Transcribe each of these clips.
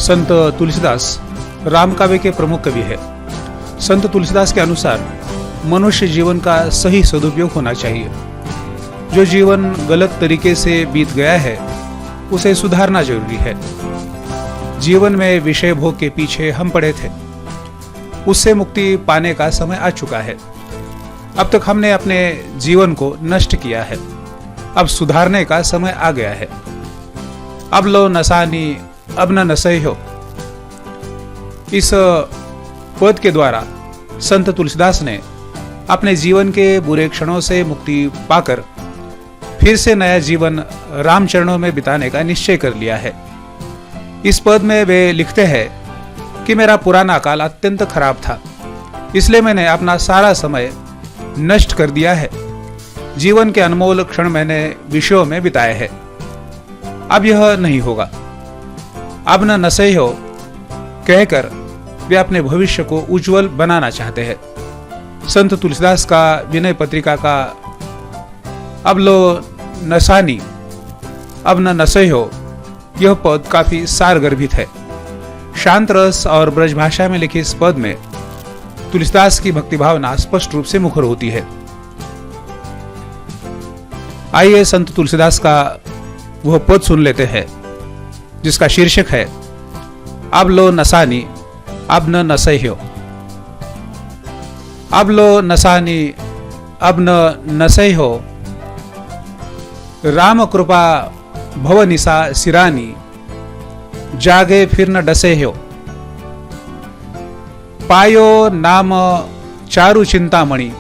संत तुलसीदास राम काव्य के प्रमुख कवि है। संत तुलसीदास के अनुसार मनुष्य जीवन का सही सदुपयोग होना चाहिए। जो जीवन गलत तरीके से बीत गया है उसे सुधारना जरूरी है। जीवन में विषय भोग के पीछे हम पड़े थे, उससे मुक्ति पाने का समय आ चुका है। अब तक हमने अपने जीवन को नष्ट किया है, अब सुधारने का समय आ गया है। अब लो नसानी अब न नसई हो। इस पद के द्वारा संत तुलसीदास ने अपने जीवन के बुरे क्षणों से मुक्ति पाकर फिर से नया जीवन राम चरणों में बिताने का निश्चय कर लिया है। इस पद में वे लिखते हैं कि मेरा पुराना काल अत्यंत खराब था, इसलिए मैंने अपना सारा समय नष्ट कर दिया है। जीवन के अनमोल क्षण मैंने विषयों में बिताए हैं, अब यह नहीं होगा। अब न नसई हो कहकर वे अपने भविष्य को उज्जवल बनाना चाहते हैं। संत तुलसीदास का विनय पत्रिका का अब लो नसानी अब न नसई हो यह पद काफी सारगर्भित है। शांत रस और ब्रज भाषा में लिखी इस पद में तुलसीदास की भक्ति भावना स्पष्ट रूप से मुखर होती है। आइए संत तुलसीदास का वह पद सुन लेते हैं जिसका शीर्षक है अब लो नसानी अब न नसई हो। अब लो नसानी अब न नसई हो, राम कृपा भव निशा सिरानी, जागे फिर न डसे हो। पायो नाम चारु चिंतामणि,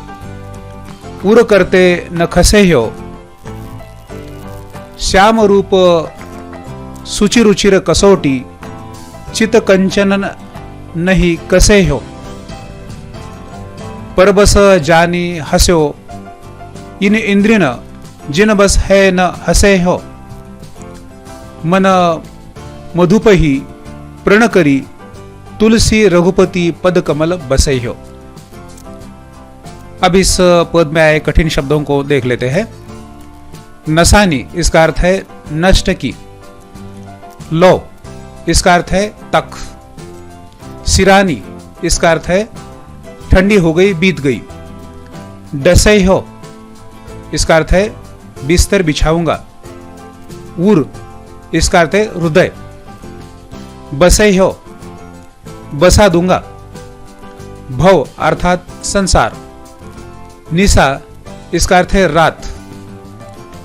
उर करते न खसे हो। श्याम रूप सुचिरुचिर कसोटी, चित कंचन नहीं कसे हो। परबस जानी हस्यो, इन इंद्रिन जिन बस है न हसे हो। मन मधुपही प्रण करी, तुलसी रघुपति पद कमल बसई हो। अब इस पद में आए कठिन शब्दों को देख लेते हैं। नसानी इसका अर्थ है नष्ट की। लो इसका अर्थ है तक। सिरानी इसका अर्थ है ठंडी हो गई, बीत गई। डसई हो इसका अर्थ है बिस्तर बिछाऊंगा। उर इसका अर्थ है हृदय। बसई हो बसा दूंगा। भव अर्थात संसार। निशा इसका अर्थ है रात।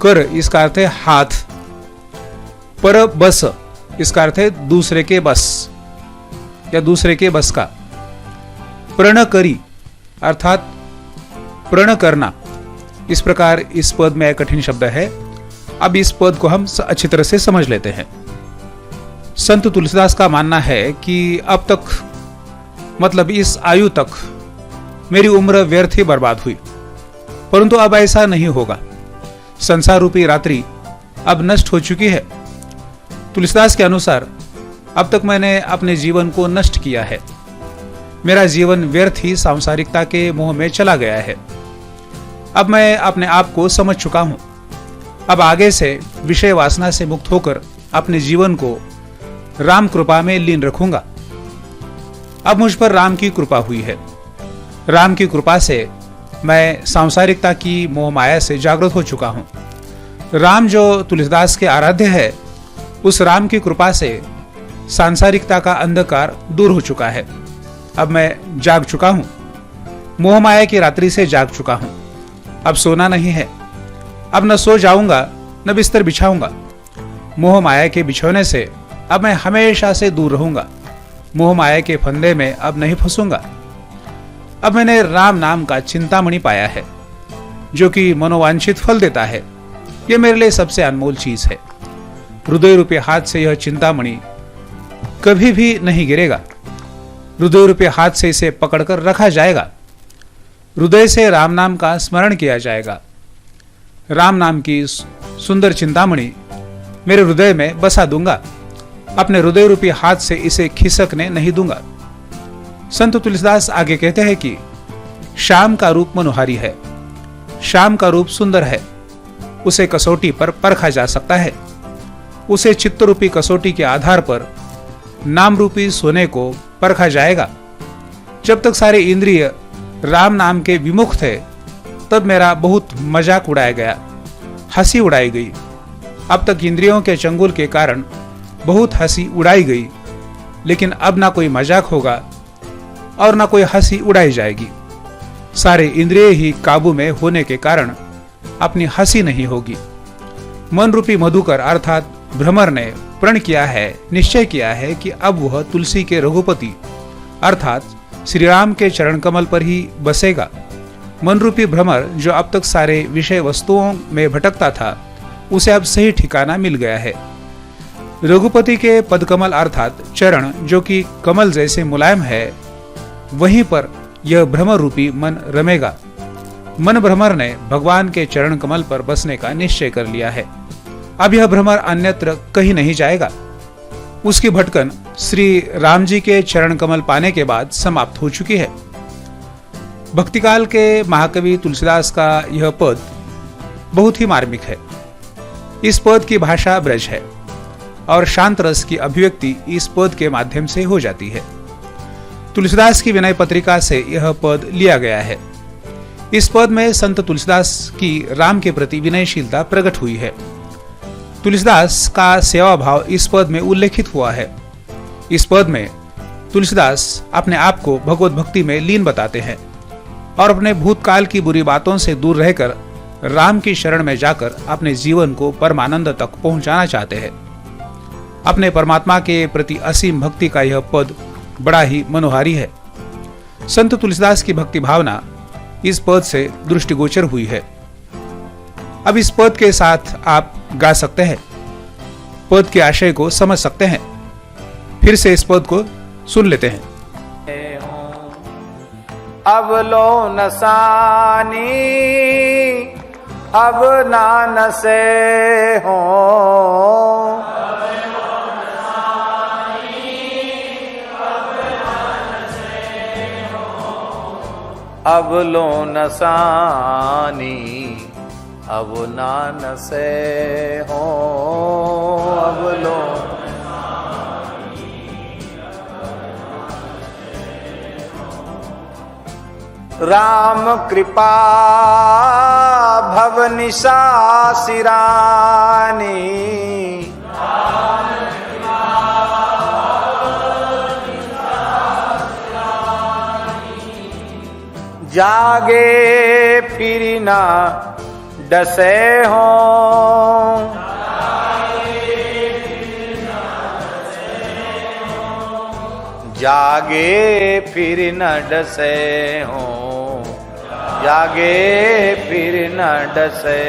कर इसका अर्थ है हाथ। पर बस इसका अर्थ है दूसरे के बस या दूसरे के बस का। प्रण करी अर्थात प्रण करना। इस प्रकार इस पद में एक कठिन शब्द है। अब इस पद को हम अच्छी तरह से समझ लेते हैं। संत तुलसीदास का मानना है कि अब तक मतलब इस आयु तक मेरी उम्र व्यर्थ ही बर्बाद हुई, परंतु अब ऐसा नहीं होगा। संसार रूपी रात्रि अब नष्ट हो चुकी है। तुलसीदास के अनुसार अब तक मैंने अपने जीवन को नष्ट किया है। मेरा जीवन व्यर्थ ही सांसारिकता के मोह में चला गया है। अब मैं अपने आप को समझ चुका हूं। अब आगे से विषय वासना से मुक्त होकर अपने जीवन को राम कृपा में लीन रखूंगा। अब मुझ पर राम की कृपा हुई है। राम की कृपा से मैं सांसारिकता की मोह माया से जागृत हो चुका हूं। राम जो तुलसीदास के आराध्य है, उस राम की कृपा से सांसारिकता का अंधकार दूर हो चुका है। अब मैं जाग चुका हूं। मोह माया की रात्रि से जाग चुका हूं। अब सोना नहीं है। अब न सो जाऊंगा न बिस्तर बिछाऊंगा। मोह माया के बिछोने से अब मैं हमेशा से दूर रहूंगा। मोह माया के फंदे में अब नहीं फंसूंगा। अब मैंने राम नाम का चिंतामणि पाया है, जो कि मनोवांछित फल देता है। यह मेरे लिए सबसे अनमोल चीज है। हृदय रूपी हाथ से यह चिंतामणि कभी भी नहीं गिरेगा। हृदय रूपी हाथ से इसे पकड़कर रखा जाएगा। हृदय से राम नाम का स्मरण किया जाएगा। राम नाम की सुंदर चिंतामणि मेरे हृदय में बसा दूंगा। अपने हृदय रूपी हाथ से इसे खिसकने नहीं दूंगा। संत तुलसीदास आगे कहते हैं कि श्याम का रूप मनोहारी है। श्याम का रूप सुंदर है। उसे कसौटी पर परखा जा सकता है। उसे चित्त रूपी कसौटी के आधार पर नाम रूपी सोने को परखा जाएगा। जब तक सारे इंद्रिय राम नाम के विमुख थे तब मेरा बहुत मजाक उड़ाया गया, हंसी उड़ाई गई। अब तक इंद्रियों के चंगुल के कारण बहुत हंसी उड़ाई गई, लेकिन अब ना कोई मजाक होगा और ना कोई हंसी उड़ाई जाएगी। सारे इंद्रिय ही काबू में होने के कारण अपनी हंसी नहीं होगी। मन रूपी मधुकर अर्थात भ्रमर ने प्रण किया है, निश्चय किया है कि अब वह तुलसी के रघुपति अर्थात श्री राम के चरण कमल पर ही बसेगा। मन रूपी भ्रमर जो अब तक सारे विषय वस्तुओं में भटकता था, उसे अब सही ठिकाना मिल गया है। रघुपति के पदकमल अर्थात चरण जो कि कमल जैसे मुलायम है, वहीं पर यह भ्रमर रूपी मन रमेगा। मन भ्रमर ने भगवान के चरण कमल पर बसने का निश्चय कर लिया है। अब यह भ्रमर अन्यत्र कहीं नहीं जाएगा। उसकी भटकन श्री राम जी के चरण कमल पाने के बाद समाप्त हो चुकी है। भक्तिकाल के महाकवि तुलसीदास का यह पद बहुत ही मार्मिक है। इस पद की भाषा ब्रज है और शांत रस की अभिव्यक्ति इस पद के माध्यम से हो जाती है। तुलसीदास की विनय पत्रिका से यह पद लिया गया है। इस पद में संत तुलसीदास की राम के प्रति विनयशीलता प्रकट हुई है। तुलसीदास का सेवा भाव इस पद में उल्लेखित हुआ है। इस पद में तुलसीदास अपने आप को भगवत भक्ति में लीन बताते हैं और अपने भूतकाल की बुरी बातों से दूर रहकर राम की शरण में जाकर अपने जीवन को परमानंद तक पहुंचाना चाहते हैं। अपने परमात्मा के प्रति असीम भक्ति का यह पद बड़ा ही मनोहारी है। संत तुलसीदास की भक्ति भावना इस पद से दृष्टिगोचर हुई है। अब इस पद के साथ आप गा सकते हैं, पद के आशय को समझ सकते हैं। फिर से इस पद को सुन लेते हैं। अब लो नसानी अब नान से हो, अब लो नसानी अब नान से हो, अब लो राम कृपा भवनिशा सिरानी, जागे फिर ना डसे हो, जागे फिर न डसे हो, जागे फिर न डसे,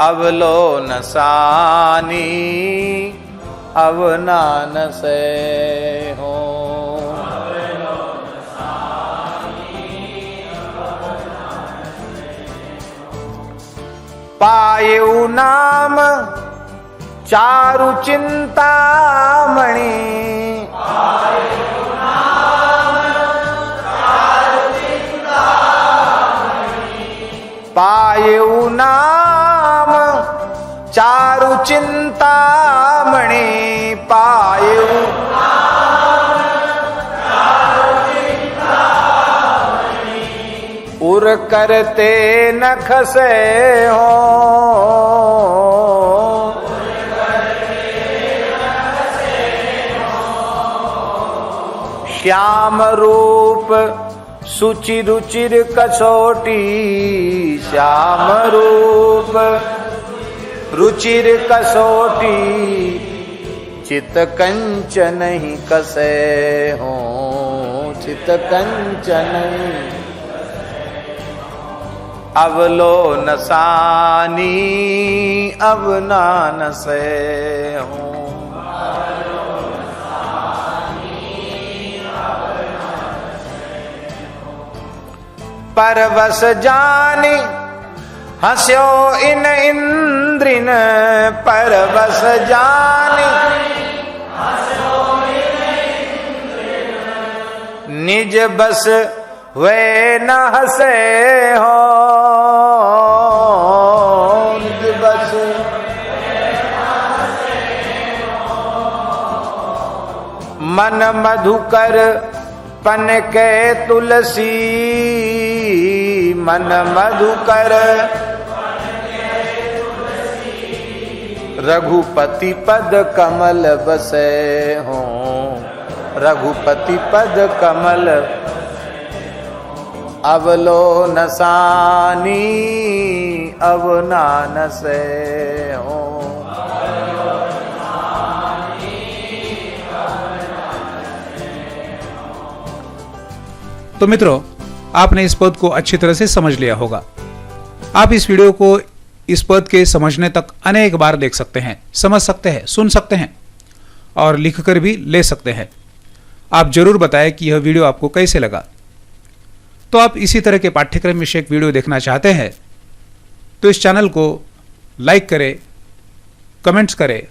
अब लो नसानी अब नान से हो। पायु नाम चारु चिंतामणि, पायु नाम चारु चिंतामणि, पायु उर करते न खसे हो, श्याम रूप सुचि रुचिर कसोटी, श्याम रूप रुचिर कसोटी, चित कंचन ही कसे हो, चित कंचन अब लो नसानी अब नान से हो। परवश जानी हस्यो इन इंद्रिन, परवश जानी निज बस वे न हसे हो, निज बस मन मधुकर पन के तुलसी, मन मधुकर रघुपति पद कमल बसे हो, रघुपति पद कमल अवलोनसानी अवनानसे हो। तो मित्रों, आपने इस पद को अच्छी तरह से समझ लिया होगा। आप इस वीडियो को इस पद के समझने तक अनेक बार देख सकते हैं, समझ सकते हैं, सुन सकते हैं और लिखकर भी ले सकते हैं। आप जरूर बताएं कि यह वीडियो आपको कैसे लगा। तो आप इसी तरह के पाठ्यक्रम विषयक वीडियो देखना चाहते हैं तो इस चैनल को लाइक करें, कमेंट्स करें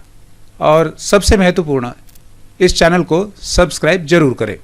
और सबसे महत्वपूर्ण, इस चैनल को सब्सक्राइब जरूर करें।